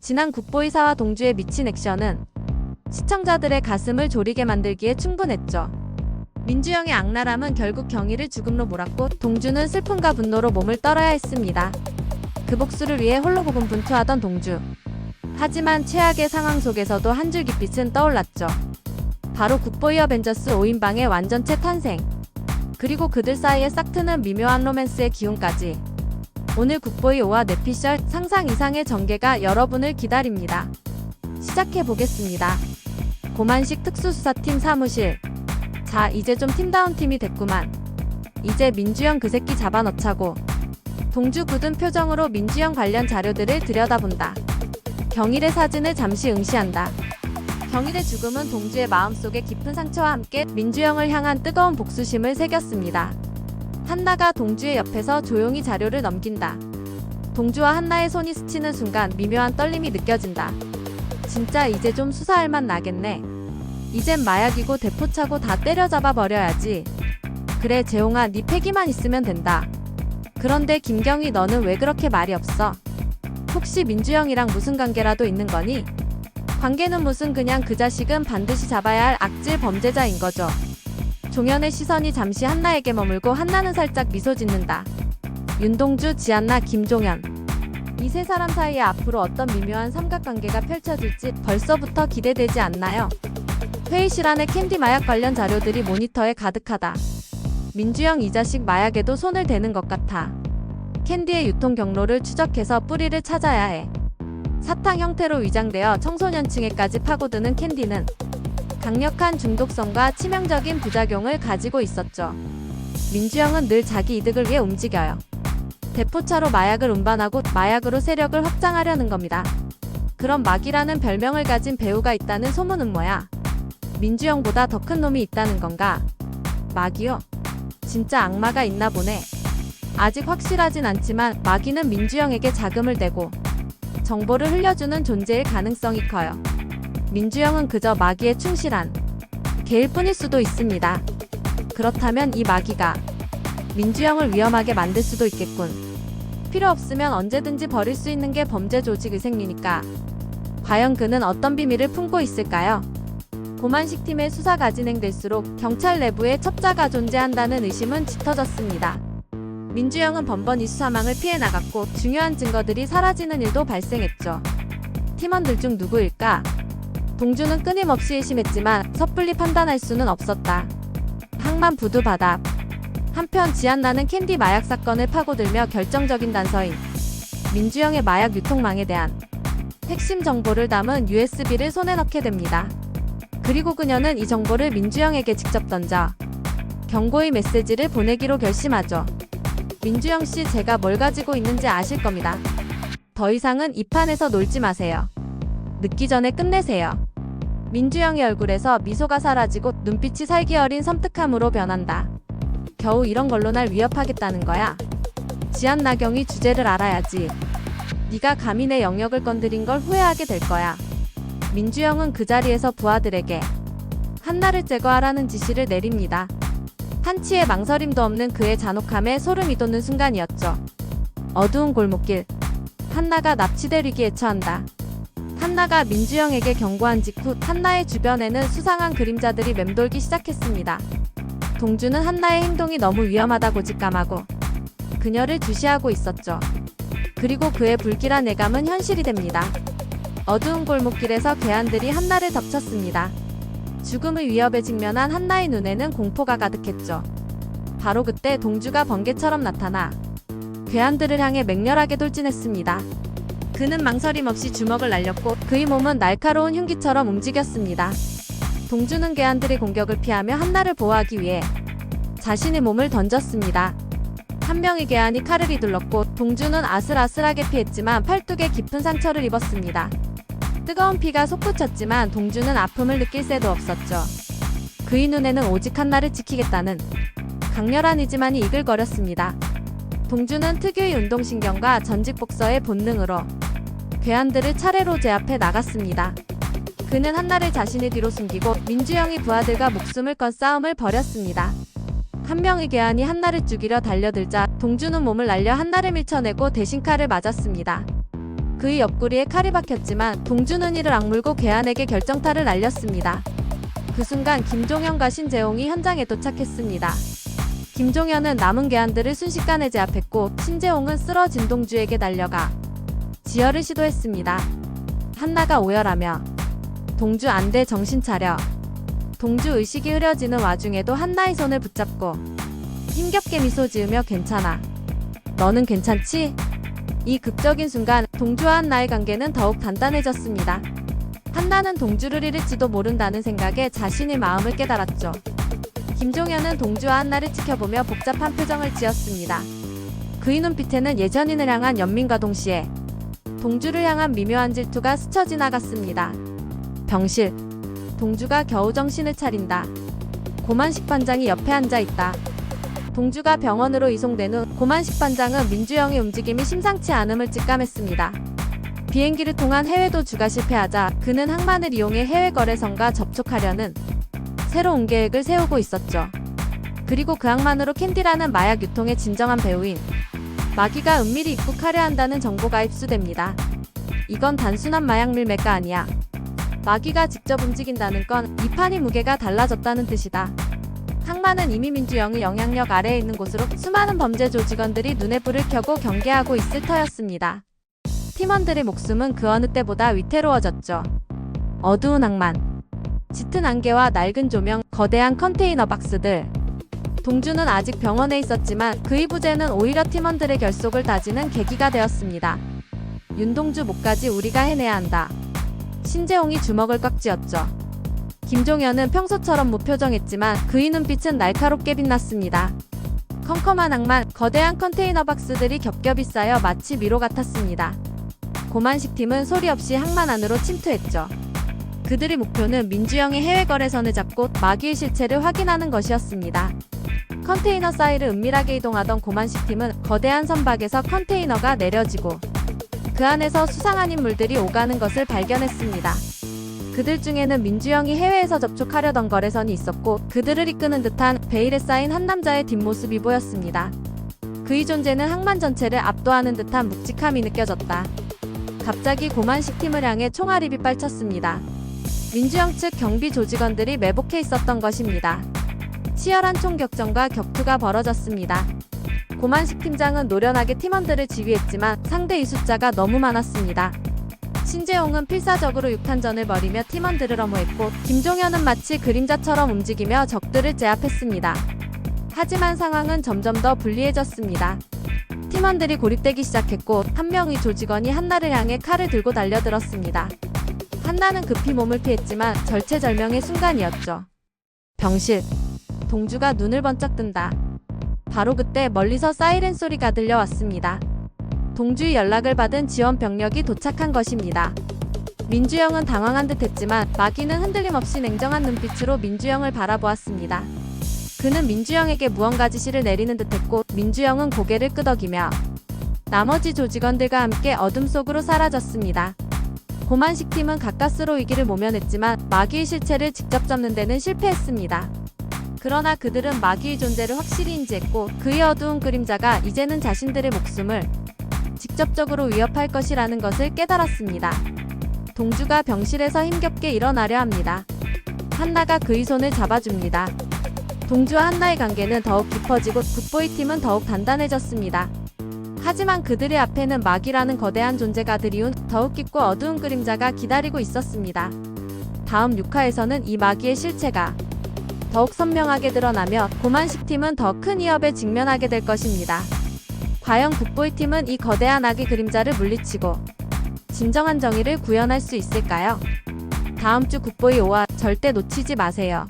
지난 국보이사와 동주의 미친 액션은 시청자들의 가슴을 졸이게 만들기에 충분했죠. 민주영의 악랄함은 결국 경희를 죽음로 몰았고 동주는 슬픔과 분노로 몸을 떨어야 했습니다. 그 복수를 위해 홀로 고군분투하던 동주. 하지만 최악의 상황 속에서도 한 줄 깃빛은 떠올랐죠. 바로 국보이 어벤져스 5인방의 완전체 탄생. 그리고 그들 사이에 싹트는 미묘한 로맨스의 기운까지. 오늘 국보이 5화 뇌피셜 상상 이상의 전개가 여러분을 기다립니다. 시작해보겠습니다. 고만식 특수수사팀 사무실. 자, 이제 좀 팀다운 팀이 됐구만. 이제 민주영 그 새끼 잡아넣자고. 동주 굳은 표정으로 민주영 관련 자료들을 들여다본다. 경일의 사진을 잠시 응시한다. 경일의 죽음은 동주의 마음속에 깊은 상처와 함께 민주영을 향한 뜨거운 복수심을 새겼습니다. 한나가 동주의 옆에서 조용히 자료를 넘긴다. 동주와 한나의 손이 스치는 순간 미묘한 떨림이 느껴진다. 진짜 이제 좀 수사할 맛 나겠네. 이젠 마약이고 대포차고 다 때려잡아 버려야지. 그래 재홍아, 네 패기만 있으면 된다. 그런데 김경희, 너는 왜 그렇게 말이 없어? 혹시 민주영이랑 무슨 관계라도 있는 거니? 관계는 무슨, 그냥 그 자식은 반드시 잡아야 할 악질 범죄자인 거죠. 종현의 시선이 잠시 한나에게 머물고 한나는 살짝 미소 짓는다. 윤동주, 지한나, 김종현. 이 세 사람 사이에 앞으로 어떤 미묘한 삼각관계가 펼쳐질지 벌써부터 기대되지 않나요? 회의실 안에 캔디 마약 관련 자료들이 모니터에 가득하다. 민주영 이 자식 마약에도 손을 대는 것 같아. 캔디의 유통 경로를 추적해서 뿌리를 찾아야 해. 사탕 형태로 위장되어 청소년층에까지 파고드는 캔디는 강력한 중독성과 치명적인 부작용을 가지고 있었죠. 민주영은 늘 자기 이득을 위해 움직여요. 대포차로 마약을 운반하고 마약으로 세력을 확장하려는 겁니다. 그럼 막이라는 별명을 가진 배우가 있다는 소문은 뭐야? 민주영보다 더 큰 놈이 있다는 건가? 막이요? 진짜 악마가 있나 보네. 아직 확실하진 않지만 마귀는 민주영에게 자금을 대고 정보를 흘려주는 존재일 가능성이 커요. 민주영은 그저 마귀에 충실한 개일 뿐일 수도 있습니다. 그렇다면 이 마귀가 민주영을 위험하게 만들 수도 있겠군. 필요 없으면 언제든지 버릴 수 있는 게 범죄 조직 의생리니까. 과연 그는 어떤 비밀을 품고 있을까요? 고만식 팀의 수사가 진행될수록 경찰 내부에 첩자가 존재한다는 의심은 짙어졌습니다. 민주영은 번번이 수사망을 피해 나갔고 중요한 증거들이 사라지는 일도 발생했죠. 팀원들 중 누구일까? 동주는 끊임없이 의심했지만 섣불리 판단할 수는 없었다. 항만 부두바답. 한편 지한나는 캔디 마약 사건을 파고들며 결정적인 단서인 민주영의 마약 유통망에 대한 핵심 정보를 담은 USB를 손에 넣게 됩니다. 그리고 그녀는 이 정보를 민주영에게 직접 던져 경고의 메시지를 보내기로 결심하죠. 민주영 씨, 제가 뭘 가지고 있는지 아실 겁니다. 더 이상은 이 판에서 놀지 마세요. 늦기 전에 끝내세요. 민주영의 얼굴에서 미소가 사라지고 눈빛이 살기 어린 섬뜩함으로 변한다. 겨우 이런 걸로 날 위협하겠다는 거야? 지한나경이 주제를 알아야지. 네가 감히 내 영역을 건드린 걸 후회하게 될 거야. 민주영은 그 자리에서 부하들에게 한나를 제거하라는 지시를 내립니다. 한치의 망설임도 없는 그의 잔혹함에 소름이 돋는 순간이었죠. 어두운 골목길. 한나가 납치될 위기에 처한다. 한나가 민주영에게 경고한 직후 한나의 주변에는 수상한 그림자들이 맴돌기 시작했습니다. 동주는 한나의 행동이 너무 위험하다고 직감하고 그녀를 주시하고 있었죠. 그리고 그의 불길한 예감은 현실이 됩니다. 어두운 골목길에서 괴한들이 한나를 덮쳤습니다. 죽음의 위협에 직면한 한나의 눈에는 공포가 가득했죠. 바로 그때 동주가 번개처럼 나타나 괴한들을 향해 맹렬하게 돌진했습니다. 그는 망설임 없이 주먹을 날렸고 그의 몸은 날카로운 흉기처럼 움직였습니다. 동주는 괴한들의 공격을 피하며 한나를 보호하기 위해 자신의 몸을 던졌습니다. 한 명의 괴한이 칼을 휘둘렀고 동주는 아슬아슬하게 피했지만 팔뚝에 깊은 상처를 입었습니다. 뜨거운 피가 솟구쳤지만 동주는 아픔을 느낄 새도 없었죠. 그의 눈에는 오직 한나를 지키겠다는 강렬한 의지만이 이글거렸습니다. 동주는 특유의 운동신경과 전직복서의 본능으로 괴한들을 차례로 제압해 나갔습니다. 그는 한나를 자신의 뒤로 숨기고 민주영의 부하들과 목숨을 건 싸움을 벌였습니다. 한 명의 괴한이 한나를 죽이려 달려들자 동주는 몸을 날려 한나를 밀쳐내고 대신 칼을 맞았습니다. 그의 옆구리에 칼이 박혔지만 동주는 이를 악물고 괴한에게 결정타를 날렸습니다. 그 순간 김종현과 신재홍이 현장에 도착했습니다. 김종현은 남은 괴한들을 순식간에 제압했고 신재홍은 쓰러진 동주에게 달려가 지혈을 시도했습니다. 한나가 오열하며 동주 안돼 정신 차려. 동주 의식이 흐려지는 와중에도 한나의 손을 붙잡고 힘겹게 미소 지으며 괜찮아. 너는 괜찮지? 이 극적인 순간 동주와 한나의 관계는 더욱 단단해졌습니다. 한나는 동주를 잃을지도 모른다는 생각에 자신의 마음을 깨달았죠. 김종현은 동주와 한나를 지켜보며 복잡한 표정을 지었습니다. 그의 눈빛에는 예전인을 향한 연민과 동시에 동주를 향한 미묘한 질투가 스쳐 지나갔습니다. 병실. 동주가 겨우 정신을 차린다. 고만식 반장이 옆에 앉아있다. 동주가 병원으로 이송된 후 고만식 반장은 민주영의 움직임이 심상치 않음을 직감했습니다. 비행기를 통한 해외 도주가 실패하자 그는 항만을 이용해 해외 거래선과 접촉하려는 새로운 계획을 세우고 있었죠. 그리고 그 항만으로 캔디라는 마약 유통의 진정한 배우인 마귀가 은밀히 입국하려 한다는 정보가 입수됩니다. 이건 단순한 마약 밀매가 아니야. 마귀가 직접 움직인다는 건 이 판이 무게가 달라졌다는 뜻이다. 항만은 이미 민주영의 영향력 아래에 있는 곳으로 수많은 범죄 조직원들이 눈에 불을 켜고 경계하고 있을 터였습니다. 팀원들의 목숨은 그 어느 때보다 위태로워졌죠. 어두운 항만, 짙은 안개와 낡은 조명, 거대한 컨테이너 박스들. 동주는 아직 병원에 있었지만 그의 부재는 오히려 팀원들의 결속을 다지는 계기가 되었습니다. 윤동주 목까지 우리가 해내야 한다. 신재홍이 주먹을 꽉 쥐었죠. 김종현은 평소처럼 무표정했지만 그의 눈빛은 날카롭게 빛났습니다. 컴컴한 항만, 거대한 컨테이너 박스들이 겹겹이 쌓여 마치 미로 같았습니다. 고만식 팀은 소리 없이 항만 안으로 침투했죠. 그들의 목표는 민주영의 해외 거래선을 잡고 마귀의 실체를 확인하는 것이었습니다. 컨테이너 사이를 은밀하게 이동하던 고만식 팀은 거대한 선박에서 컨테이너가 내려지고 그 안에서 수상한 인물들이 오가는 것을 발견했습니다. 그들 중에는 민주영이 해외에서 접촉하려던 거래선이 있었고 그들을 이끄는 듯한 베일에 쌓인 한 남자의 뒷모습이 보였습니다. 그의 존재는 항만 전체를 압도하는 듯한 묵직함이 느껴졌다. 갑자기 고만식 팀을 향해 총알이 빗발쳤습니다. 민주영 측 경비 조직원들이 매복해 있었던 것입니다. 치열한 총격전과 격투가 벌어졌습니다. 고만식 팀장은 노련하게 팀원들을 지휘했지만 상대의 숫자가 너무 많았습니다. 신재홍은 필사적으로 육탄전을 벌이며 팀원들을 엄호했고 김종현은 마치 그림자처럼 움직이며 적들을 제압했습니다. 하지만 상황은 점점 더 불리해졌습니다. 팀원들이 고립되기 시작했고 한 명의 조직원이 한나를 향해 칼을 들고 달려들었습니다. 한나는 급히 몸을 피했지만 절체절명의 순간이었죠. 병실. 동주가 눈을 번쩍 뜬다. 바로 그때 멀리서 사이렌 소리가 들려왔습니다. 동주의 연락을 받은 지원 병력이 도착한 것입니다. 민주영은 당황한 듯 했지만 마귀는 흔들림 없이 냉정한 눈빛으로 민주영을 바라보았습니다. 그는 민주영에게 무언가 지시를 내리는 듯했고 민주영은 고개를 끄덕이며 나머지 조직원들과 함께 어둠 속으로 사라졌습니다. 고만식 팀은 가까스로 위기를 모면했지만 마귀의 실체를 직접 잡는 데는 실패했습니다. 그러나 그들은 마귀의 존재를 확실히 인지했고 그의 어두운 그림자가 이제는 자신들의 목숨을 직접적으로 위협할 것이라는 것을 깨달았습니다. 동주가 병실에서 힘겹게 일어나려 합니다. 한나가 그의 손을 잡아줍니다. 동주와 한나의 관계는 더욱 깊어지고 굿보이 팀은 더욱 단단해졌습니다. 하지만 그들의 앞에는 마귀라는 거대한 존재가 들이운 더욱 깊고 어두운 그림자가 기다리고 있었습니다. 다음 6화에서는 이 마귀의 실체가 더욱 선명하게 드러나며 고만식 팀은 더 큰 위협에 직면하게 될 것입니다. 과연 굿보이 팀은 이 거대한 악의 그림자를 물리치고 진정한 정의를 구현할 수 있을까요? 다음 주 굿보이 5화 절대 놓치지 마세요.